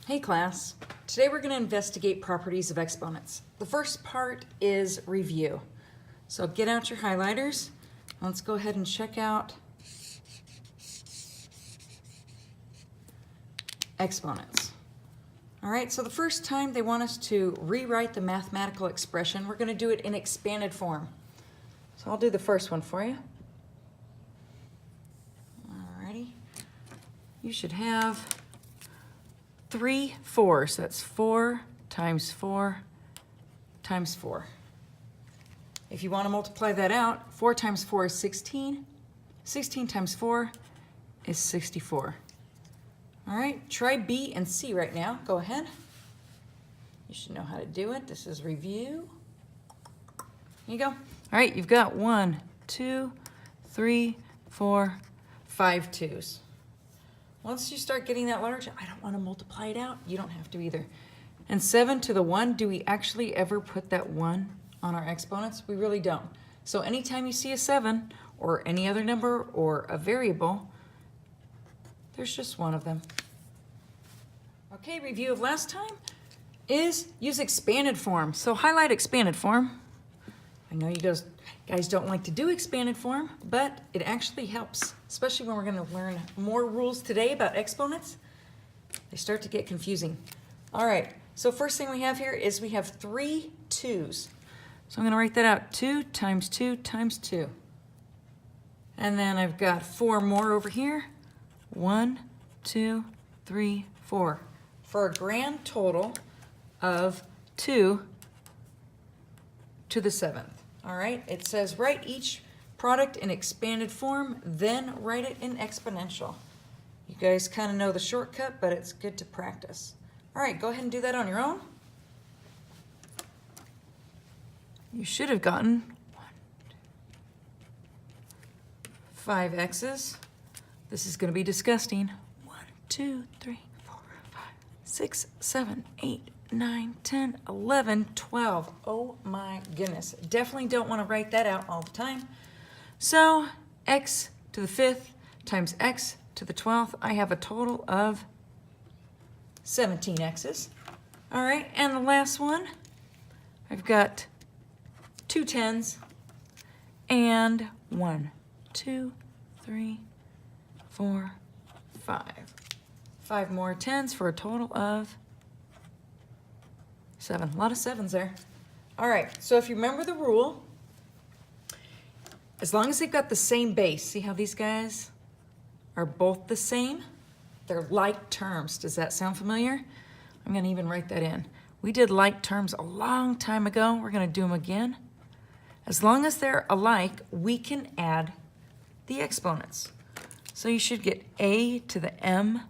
Hey class, today we're going to investigate properties of exponents. The first part is review. So get out your highlighters. Let's go ahead and check out exponents. All right, so the first time they want us to rewrite the mathematical expression, we're going to do it in expanded form. So I'll do the first one for you. Alrighty. You should have 3 4s. That's 4 times 4 times 4. If you want to multiply that out, 4 times 4 is 16. 16 times 4 is 64. All right, try B and C right now. Go ahead. You should know how to do it. This is review. Here you go. All right, you've got 1, 2, 3, 4, 5 2s. Once you start getting that large, I don't want to multiply it out. You don't have to either. And 7 to the 1, do we actually ever put that 1 on our exponents? We really don't. So anytime you see a 7 or any other number or a variable, there's just one of them. Okay, review of last time is use expanded form. So highlight expanded form. I know you guys don't like to do expanded form, but it actually helps, especially when we're going to learn more rules today about exponents. They start to get confusing. All right, so first thing we have here is we have 3 2s. So I'm going to write that out, 2 times 2 times 2. And then I've got 4 more over here. 1, 2, 3, 4. For a grand total of 2 to the 7th. All right, it says write each product in expanded form, then write it in exponential. You guys kind of know the shortcut, but it's good to practice. All right, go ahead and do that on your own. You should have gotten 5 x's. This is going to be disgusting. 1, 2, 3, 4, 5, 6, 7, 8, 9, 10, 11, 12. Oh my goodness. Definitely don't want to write that out all the time. So x to the 5th times x to the 12th, I have a total of 17 x's. All right, and the last one, I've got 2 10s and 1, 2, 3, 4, 5. 5 more 10s for a total of 7. A lot of 7s there. All right, so if you remember the rule, as long as they've got the same base, see how these guys are both the same? They're like terms. Does that sound familiar? I'm going to even write that in. We did like terms a long time ago. We're going to do them again. As long as they're alike, we can add the exponents. So you should get a to the m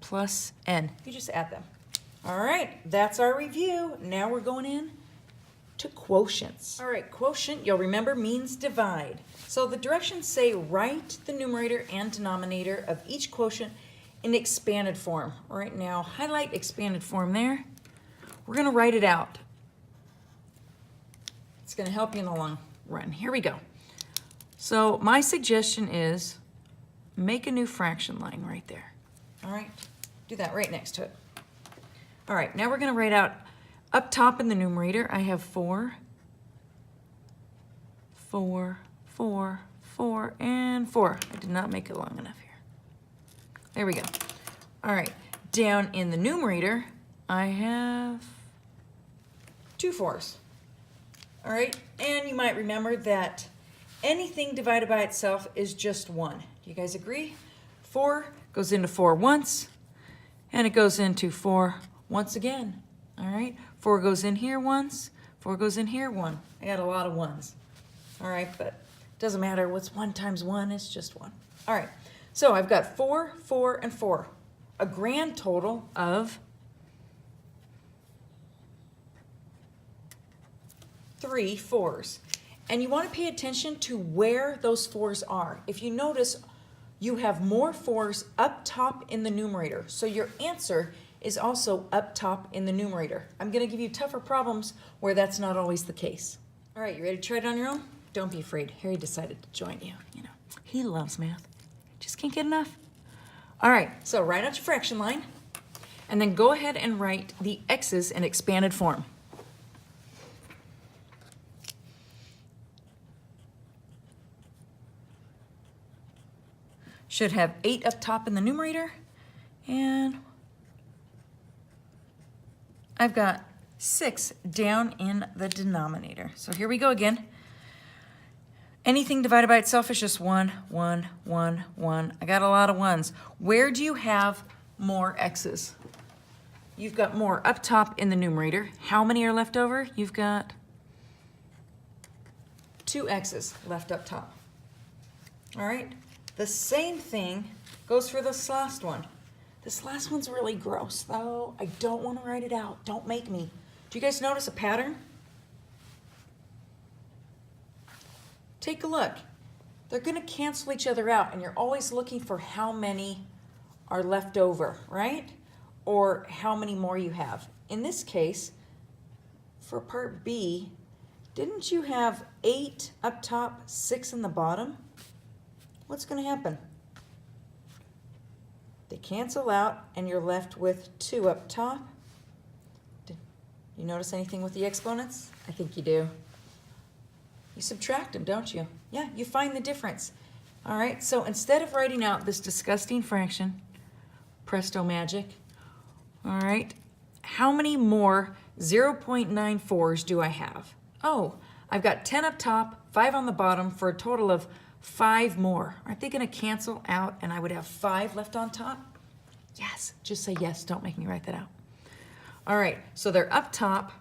plus n. You just add them. All right, that's our review. Now we're going in to quotients. All right, quotient, you'll remember, means divide. So the directions say write the numerator and denominator of each quotient in expanded form. All right, now highlight expanded form there. We're going to write it out. It's going to help you in the long run. Here we go. So my suggestion is make a new fraction line right there. All right, do that right next to it. All right, now we're going to write out up top in the numerator, I have 4, 4, 4, 4, and 4. I did not make it long enough here. There we go. All right, down in the numerator, I have 2 4s. All right, and you might remember that anything divided by itself is just 1. Do you guys agree? 4 goes into 4 once, and it goes into 4 once again. All right, 4 goes in here once, 4 goes in here 1. I got a lot of 1s. All right, but it doesn't matter. What's 1 times 1? It's just 1. All right, so I've got 4, 4, and 4. A grand total of 3 4s. And you want to pay attention to where those 4s are. If you notice, you have more 4s up top in the numerator. So your answer is also up top in the numerator. I'm going to give you tougher problems where that's not always the case. All right, you ready to try it on your own? Don't be afraid. Harry decided to join you. You know, he loves math. Just can't get enough. All right, so write out your fraction line. And then go ahead and write the x's in expanded form. Should have 8 up top in the numerator, and I've got 6 down in the denominator. So here we go again. Anything divided by itself is just 1, 1, 1, 1. I got a lot of ones. Where do you have more x's? You've got more up top in the numerator. How many are left over? You've got 2 x's left up top. All right? The same thing goes for this last one. This last one's really gross, though. I don't want to write it out. Don't make me. Do you guys notice a pattern? Take a look. They're going to cancel each other out, and you're always looking for how many are left over, right? Or how many more you have. In this case, for part B, didn't you have 8 up top, 6 in the bottom? What's going to happen? They cancel out, and you're left with 2 up top. You notice anything with the exponents? I think you do. You subtract them, don't you? Yeah, you find the difference. All right, so instead of writing out this disgusting fraction, presto magic, all right, how many more 0.94s do I have? Oh, I've got 10 up top, 5 on the bottom for a total of 5 more. Aren't they going to cancel out and I would have 5 left on top? Yes, just say yes. Don't make me write that out. All right, so they're up top.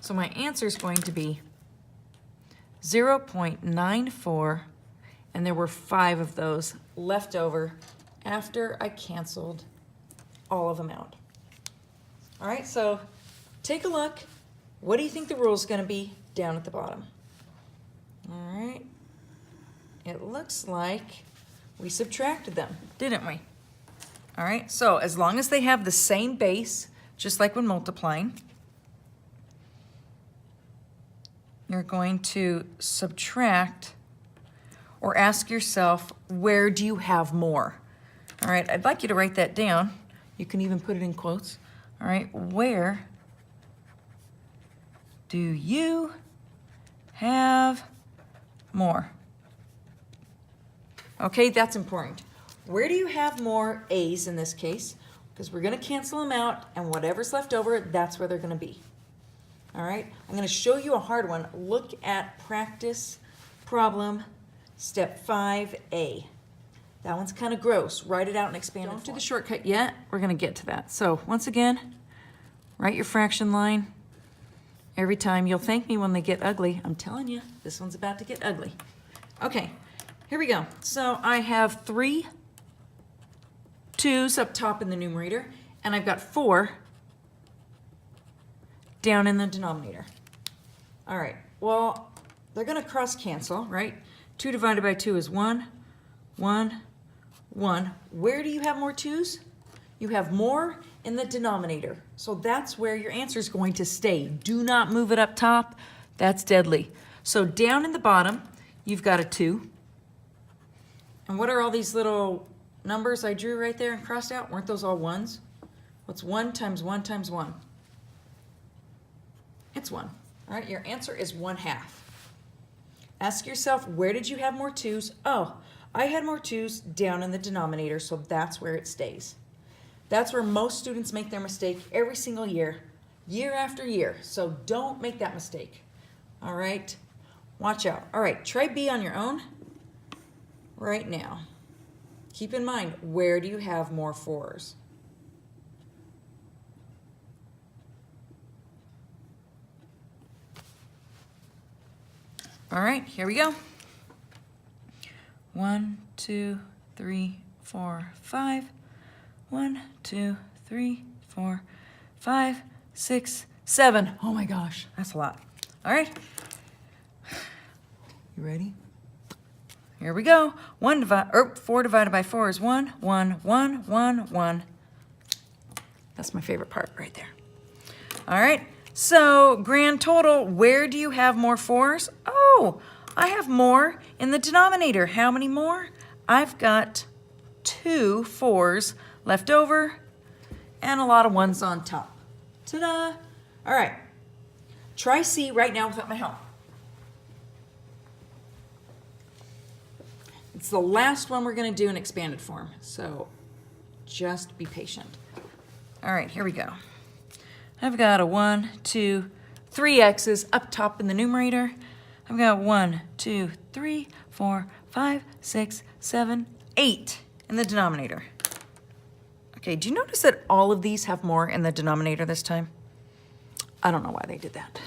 So my answer is going to be 0.94, and there were 5 of those left over after I canceled all of them out. All right, so take a look. What do you think the rule is going to be down at the bottom? All right. It looks like we subtracted them, didn't we? All right, so as long as they have the same base, just like when multiplying, you're going to subtract or ask yourself, where do you have more? All right, I'd like you to write that down. You can even put it in quotes. All right, where do you have more? Okay, that's important. Where do you have more A's in this case? Because we're going to cancel them out, and whatever's left over, that's where they're going to be. All right, I'm going to show you a hard one. Look at practice problem step 5A. That one's kind of gross. Write it out and expand it. Don't do the shortcut yet. We're going to get to that. So once again, write your fraction line. Every time you'll thank me when they get ugly. I'm telling you, this one's about to get ugly. Okay, here we go. So I have 3 2's up top in the numerator, and I've got 4 down in the denominator. All right, well, they're going to cross cancel, right? 2 divided by 2 is 1, 1, 1. Where do you have more 2's? You have more in the denominator. So that's where your answer is going to stay. Do not move it up top. That's deadly. So down in the bottom, you've got a 2. And what are all these little numbers I drew right there and crossed out? Weren't those all 1s? What's 1 times 1 times 1? It's 1. All right, your answer is 1/2. Ask yourself, where did you have more 2's? Oh, I had more 2's down in the denominator, so that's where it stays. That's where most students make their mistake every single year, year after year. So don't make that mistake. All right, watch out. All right, try B on your own right now. Keep in mind, where do you have more 4's? All right, here we go. 1, 2, 3, 4, 5. 1, 2, 3, 4, 5, 6, 7. Oh my gosh, that's a lot. All right. You ready? Here we go. 4 divided by 4 is 1, 1, 1, 1, 1. That's my favorite part right there. All right. So grand total, where do you have more 4's? Oh, I have more in the denominator. How many more? I've got 2 4's left over, and a lot of ones on top. Ta-da! All right, try C right now without my help. It's the last one we're going to do in expanded form, so just be patient. All right, here we go. I've got a 1, 2, 3 x's up top in the numerator. I've got 1, 2, 3, 4, 5, 6, 7, 8 in the denominator. Okay, do you notice that all of these have more in the denominator this time? I don't know why they did that.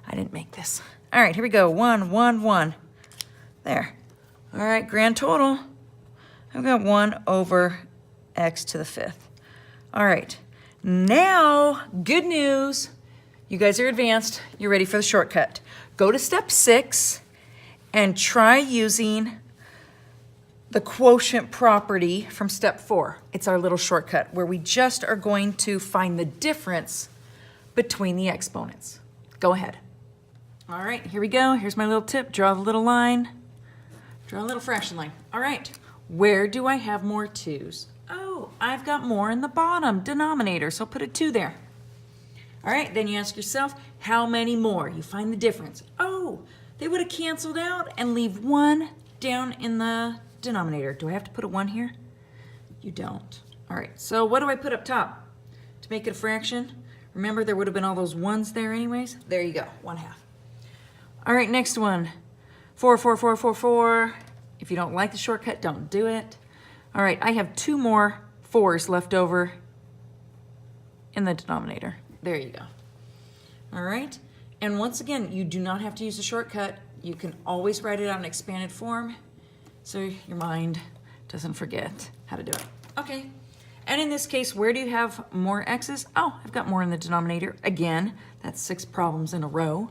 I didn't make this. All right, here we go. 1, 1, 1. There. All right, grand total. I've got 1 over x to the 5th. All right, now, good news. You guys are advanced. You're ready for the shortcut. Go to step 6 and try using the quotient property from step 4. It's our little shortcut where we just are going to find the difference between the exponents. Go ahead. All right, here we go. Here's my little tip. Draw the little line. Draw a little fraction line. All right, where do I have more 2's? Oh, I've got more in the bottom denominator, so put a 2 there. All right, then you ask yourself, how many more? You find the difference. Oh, they would have canceled out and leave 1 down in the denominator. Do I have to put a 1 here? You don't. All right, so what do I put up top to make it a fraction? Remember, there would have been all those 1's there anyways. There you go, 1/2. All right, next one. 4, 4, 4, 4, 4. If you don't like the shortcut, don't do it. All right, I have 2 more 4's left over in the denominator. There you go. All right, and once again, you do not have to use a shortcut. You can always write it out in expanded form so your mind doesn't forget how to do it. Okay, and in this case, where do you have more x's? Oh, I've got more in the denominator. Again, that's 6 problems in a row.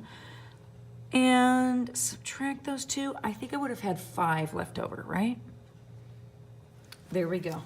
And subtract those 2, I think I would have had 5 left over, right? There we go.